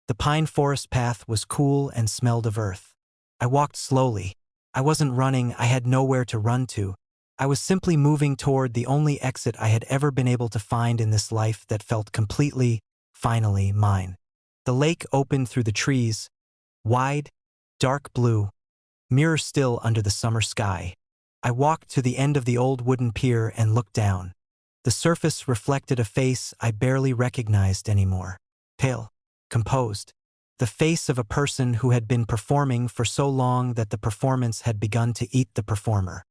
The pine forest path was cool and smelled of earth. I walked slowly. I wasn't running, I had nowhere to run to. I was simply moving toward the only exit I had ever been able to find in this life that felt completely, finally, mine. The lake opened through the trees, wide, dark blue, mirror still under the summer sky. I walked to the end of the old wooden pier and looked down. The surface reflected a face I barely recognized anymore. Pale, composed. The face of a person who had been performing for so long that the performance had begun to eat the performer.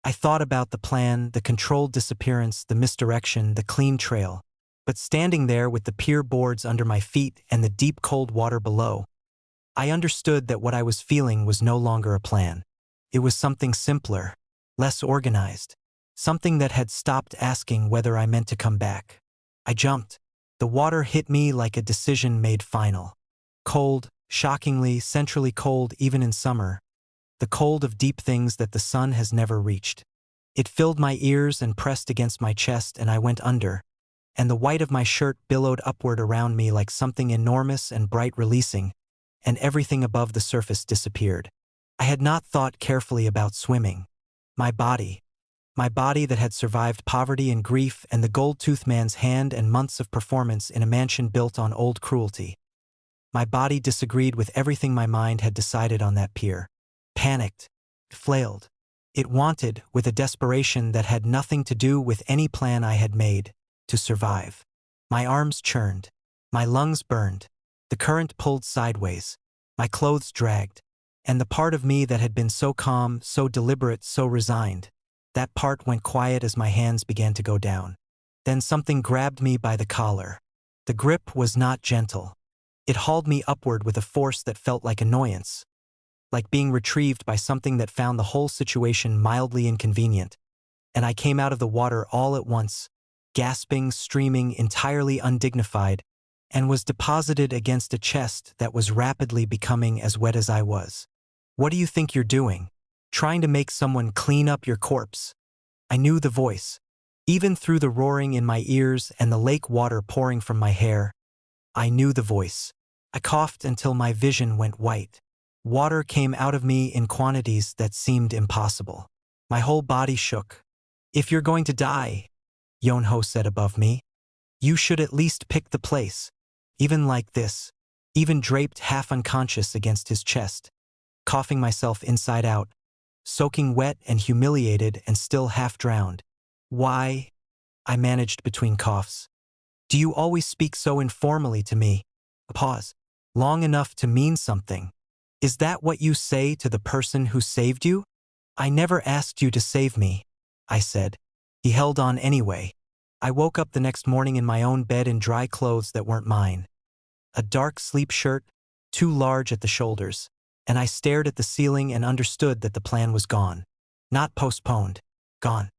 I thought about the plan, the controlled disappearance, the misdirection, the clean trail. But standing there with the pier boards under my feet and the deep cold water below, I understood that what I was feeling was no longer a plan. It was something simpler, less organized, something that had stopped asking whether I meant to come back. I jumped. The water hit me like a decision made final. Cold, shockingly, centrally cold even in summer. The cold of deep things that the sun has never reached. It filled my ears and pressed against my chest, and I went under, and the white of my shirt billowed upward around me like something enormous and bright releasing, and everything above the surface disappeared. I had not thought carefully about swimming. My body that had survived poverty and grief and the gold-toothed man's hand and months of performance in a mansion built on old cruelty. My body disagreed with everything my mind had decided on that pier. Panicked, flailed. It wanted, with a desperation that had nothing to do with any plan I had made, to survive. My arms churned. My lungs burned. The current pulled sideways. My clothes dragged. And the part of me that had been so calm, so deliberate, so resigned, that part went quiet as my hands began to go down. Then something grabbed me by the collar. The grip was not gentle. It hauled me upward with a force that felt like annoyance, like being retrieved by something that found the whole situation mildly inconvenient. And I came out of the water all at once, gasping, streaming, entirely undignified, and was deposited against a chest that was rapidly becoming as wet as I was. "What do you think you're doing? Trying to make someone clean up your corpse?" I knew the voice. Even through the roaring in my ears and the lake water pouring from my hair, I knew the voice. I coughed until my vision went white. Water came out of me in quantities that seemed impossible. My whole body shook. "If you're going to die," Yonho said above me, "you should at least pick the place. Even like this." Even draped half unconscious against his chest. Coughing myself inside out. Soaking wet and humiliated and still half drowned. "Why?" I managed between coughs. "Do you always speak so informally to me?" A pause. "Long enough to mean something. Is that what you say to the person who saved you?" "I never asked you to save me," I said. He held on anyway. I woke up the next morning in my own bed in dry clothes that weren't mine. A dark sleep shirt, too large at the shoulders, and I stared at the ceiling and understood that the plan was gone. Not postponed. Gone.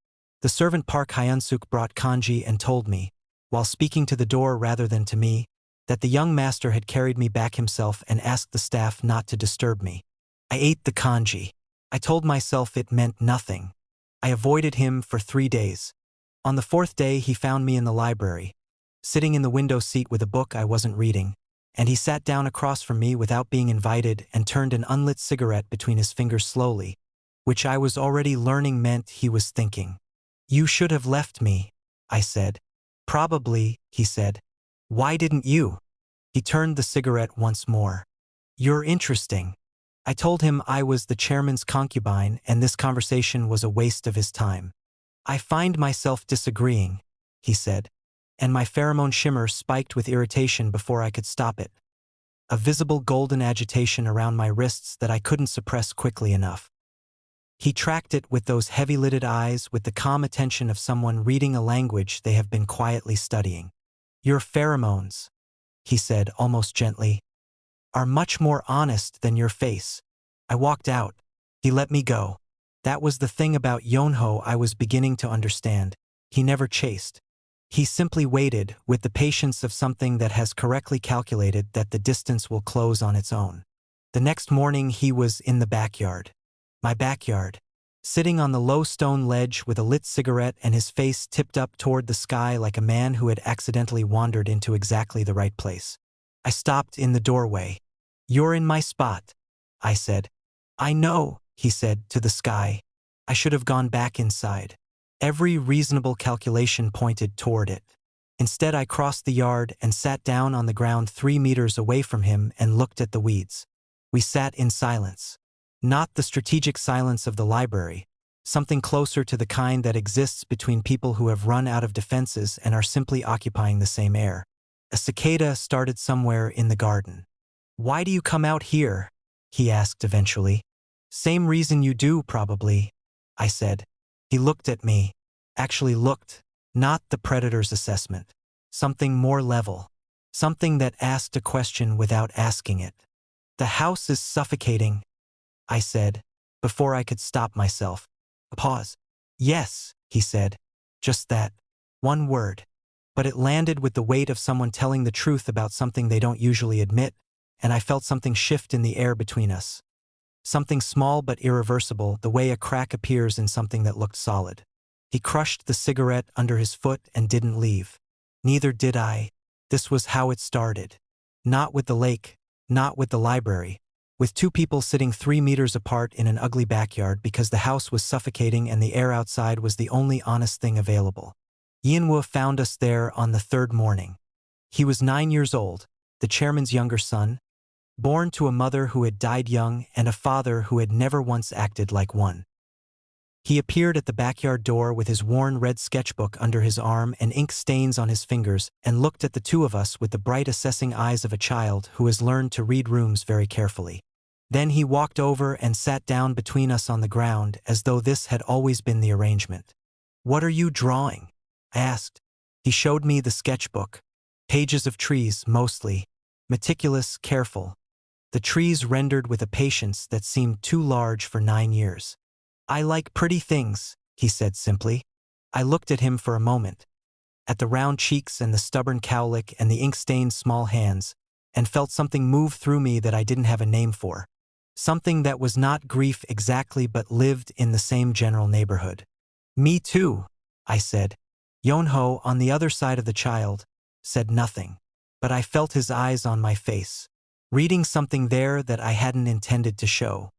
The servant Park Hyunsuk brought kanji and told me, while speaking to the door rather than to me, that the young master had carried me back himself and asked the staff not to disturb me. I ate the kanji. I told myself it meant nothing. I avoided him for 3 days. On the 4th day he found me in the library, sitting in the window seat with a book I wasn't reading, and he sat down across from me without being invited and turned an unlit cigarette between his fingers slowly, which I was already learning meant he was thinking. "You should have left me," I said. "Probably," he said. "Why didn't you?" He turned the cigarette once more. "You're interesting." I told him I was the chairman's concubine and this conversation was a waste of his time. "I find myself disagreeing," he said, and my pheromone shimmer spiked with irritation before I could stop it. A visible golden agitation around my wrists that I couldn't suppress quickly enough. He tracked it with those heavy-lidded eyes with the calm attention of someone reading a language they have been quietly studying. "Your pheromones," he said almost gently, "are much more honest than your face." I walked out. He let me go. That was the thing about Yonho I was beginning to understand. He never chased. He simply waited, with the patience of something that has correctly calculated that the distance will close on its own. The next morning he was in the backyard. My backyard. Sitting on the low stone ledge with a lit cigarette and his face tipped up toward the sky like a man who had accidentally wandered into exactly the right place. I stopped in the doorway. "You're in my spot," I said. "I know," he said to the sky. I should have gone back inside. Every reasonable calculation pointed toward it. Instead, I crossed the yard and sat down on the ground 3 meters away from him and looked at the weeds. We sat in silence. Not the strategic silence of the library, something closer to the kind that exists between people who have run out of defenses and are simply occupying the same air. A cicada started somewhere in the garden. "Why do you come out here?" he asked eventually. "Same reason you do, probably," I said. He looked at me. Actually looked. Not the predator's assessment. Something more level. Something that asked a question without asking it. "The house is suffocating," I said, before I could stop myself. A pause. "Yes," he said. Just that. One word. But it landed with the weight of someone telling the truth about something they don't usually admit, and I felt something shift in the air between us. Something small but irreversible, the way a crack appears in something that looked solid. He crushed the cigarette under his foot and didn't leave. Neither did I. This was how it started. Not with the lake, not with the library, with two people sitting 3 meters apart in an ugly backyard because the house was suffocating and the air outside was the only honest thing available. Yinwu found us there on the third morning. He was 9 years old, the chairman's younger son, born to a mother who had died young and a father who had never once acted like one. He appeared at the backyard door with his worn red sketchbook under his arm and ink stains on his fingers and looked at the two of us with the bright assessing eyes of a child who has learned to read rooms very carefully. Then he walked over and sat down between us on the ground as though this had always been the arrangement. "What are you drawing?" I asked. He showed me the sketchbook. Pages of trees, mostly. Meticulous, careful. The trees rendered with a patience that seemed too large for 9 years. "I like pretty things," he said simply. I looked at him for a moment, at the round cheeks and the stubborn cowlick and the ink-stained small hands, and felt something move through me that I didn't have a name for. Something that was not grief exactly but lived in the same general neighborhood. "Me too," I said. Yonho, on the other side of the child, said nothing, but I felt his eyes on my face, reading something there that I hadn't intended to show.